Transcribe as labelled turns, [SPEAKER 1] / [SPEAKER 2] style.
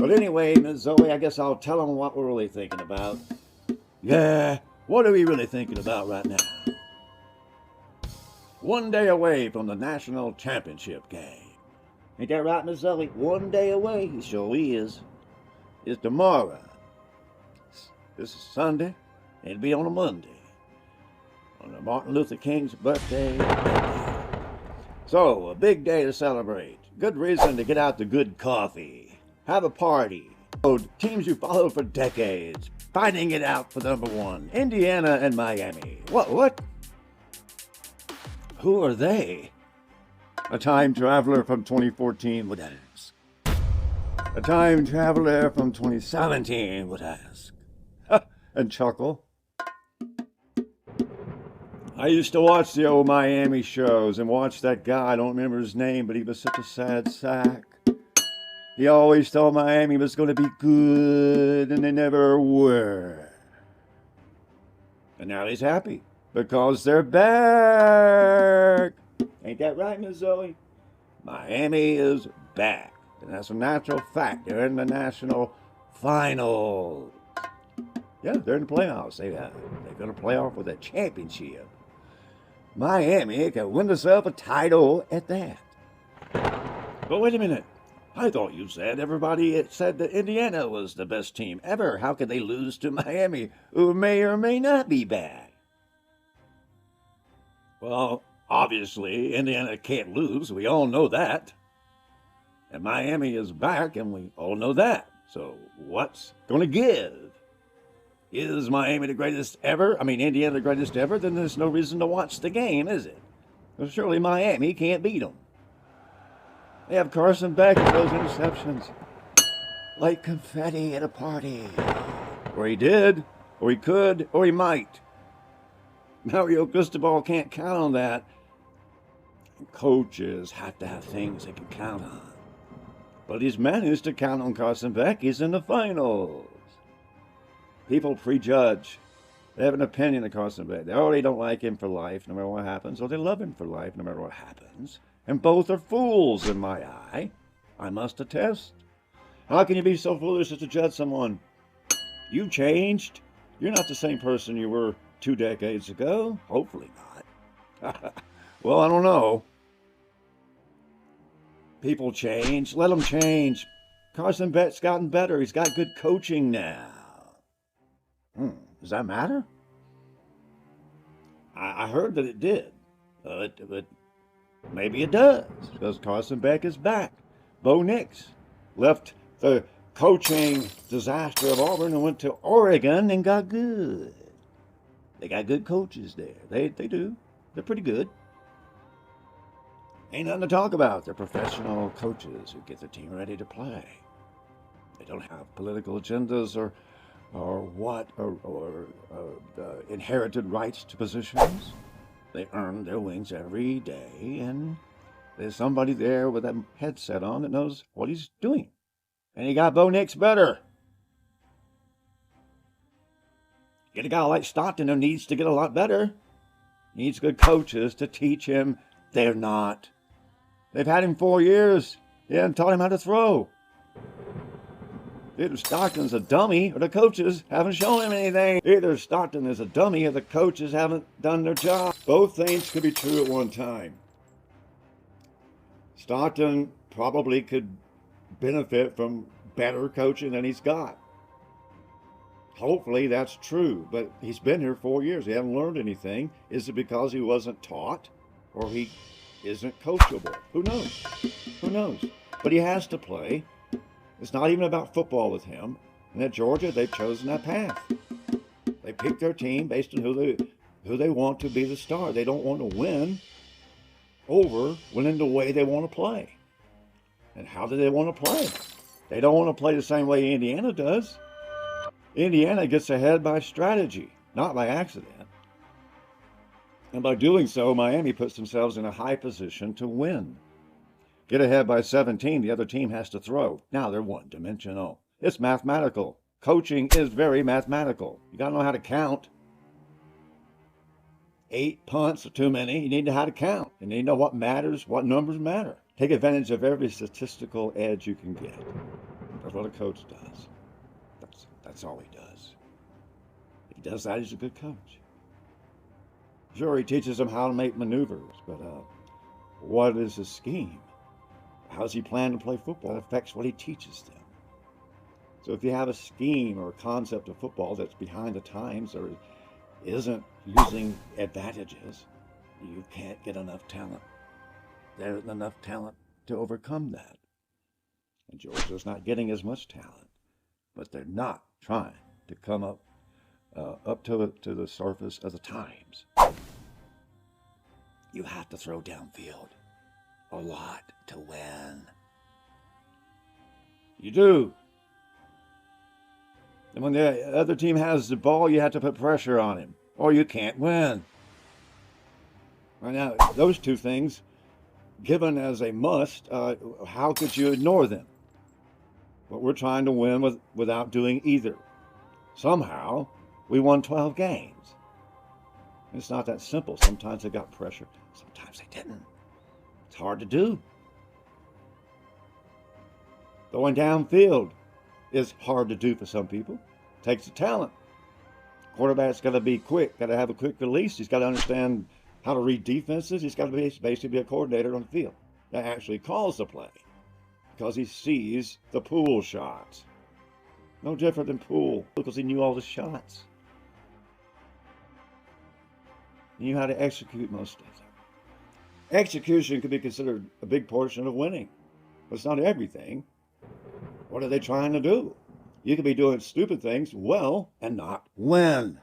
[SPEAKER 1] But anyway, Miss Zoe, I guess I'll tell them what we're really thinking about. Yeah, what are we really thinking about right now? One day away from the national championship game. Ain't that right, Miss Zoe? One day away, he sure is. It's tomorrow. This is Sunday, and it'll be on a Monday. On Martin Luther King's birthday. So, a big day to celebrate. Good reason to get out the good coffee. Have a party. Teams you followed for decades, fighting it out for number one. Indiana and Miami. What? Who are they? A time traveler from 2014 would ask. A time traveler from 2017 would ask. And chuckle. I used to watch the old Miami shows and watch that guy, I don't remember his name, but he was such a sad sack. He always thought Miami was going to be good, and they never were. And now he's happy, because they're back. Ain't that right, Miss Zoe? Miami is back, and that's a natural fact. They're in the national finals. Yeah, they're in the playoffs. They're going to play off with a championship. Miami can win themselves a title at that. But wait a minute. I thought you said everybody said that Indiana was the best team ever. How could they lose to Miami, who may or may not be bad? Well, obviously, Indiana can't lose. We all know that. And Miami is back, and we all know that. So what's going to give? Is Miami the greatest ever? Indiana the greatest ever? Then there's no reason to watch the game, is it? Well, surely Miami can't beat them. They have Carson Beck with those interceptions. Like confetti at a party. Or he did, or he could, or he might. Mario Cristobal can't count on that. Coaches have to have things they can count on. But he's managed to count on Carson Beck. He's in the finals. People prejudge. They have an opinion of Carson Beck. They already don't like him for life, no matter what happens, or they love him for life, no matter what happens. And both are fools in my eye, I must attest. How can you be so foolish as to judge someone? You changed. You're not the same person you were 2 decades ago. Hopefully not. Well, I don't know. People change. Let them change. Carson Beck's gotten better. He's got good coaching now. Does that matter? I heard that it did. But maybe it does, because Carson Beck is back. Bo Nix left the coaching disaster of Auburn and went to Oregon and got good. They got good coaches there. They do. They're pretty good. Ain't nothing to talk about. They're professional coaches who get the team ready to play. They don't have political agendas or inherited rights to positions. They earn their wings every day, and there's somebody there with a headset on that knows what he's doing. And he got Bo Nix better. Get a guy like Stockton who needs to get a lot better. Needs good coaches to teach him. They're not. They've had him 4 years. They haven't taught him how to throw. Either Stockton's a dummy or the coaches haven't shown him anything. Either Stockton is a dummy or the coaches haven't done their job. Both things could be true at one time. Stockton probably could benefit from better coaching than he's got. Hopefully that's true, but he's been here 4 years. He hasn't learned anything. Is it because he wasn't taught or he isn't coachable? Who knows? Who knows? But he has to play. It's not even about football with him. And at Georgia, they've chosen that path. They pick their team based on who they want to be the star. They don't want to win over winning the way they want to play. And how do they want to play? They don't want to play the same way Indiana does. Indiana gets ahead by strategy, not by accident. And by doing so, Miami puts themselves in a high position to win. Get ahead by 17, the other team has to throw. Now they're one-dimensional. It's mathematical. Coaching is very mathematical. You got to know how to count. 8 punts are too many. You need to know how to count. You need to know what matters, what numbers matter. Take advantage of every statistical edge you can get. That's what a coach does. That's all he does. If he does that, he's a good coach. Sure, he teaches them how to make maneuvers, but what is his scheme? How does he plan to play football? That affects what he teaches them. So if you have a scheme or a concept of football that's behind the times or isn't using advantages, you can't get enough talent. There isn't enough talent to overcome that. And Georgia's not getting as much talent, but they're not trying to come up to the surface of the times. You have to throw downfield a lot to win. You do. And when the other team has the ball, you have to put pressure on him, or you can't win. Right now, those two things, given as a must, how could you ignore them? But we're trying to win without doing either. Somehow, we won 12 games. It's not that simple. Sometimes they got pressure. Sometimes they didn't. It's hard to do. Going downfield is hard to do for some people. It takes a talent. Quarterback's got to be quick. Got to have a quick release. He's got to understand how to read defenses. He's got to basically be a coordinator on the field that actually calls the play because he sees the pool shots. No different than pool because he knew all the shots. He knew how to execute most of them. Execution could be considered a big portion of winning, but it's not everything. What are they trying to do? You could be doing stupid things well and not win.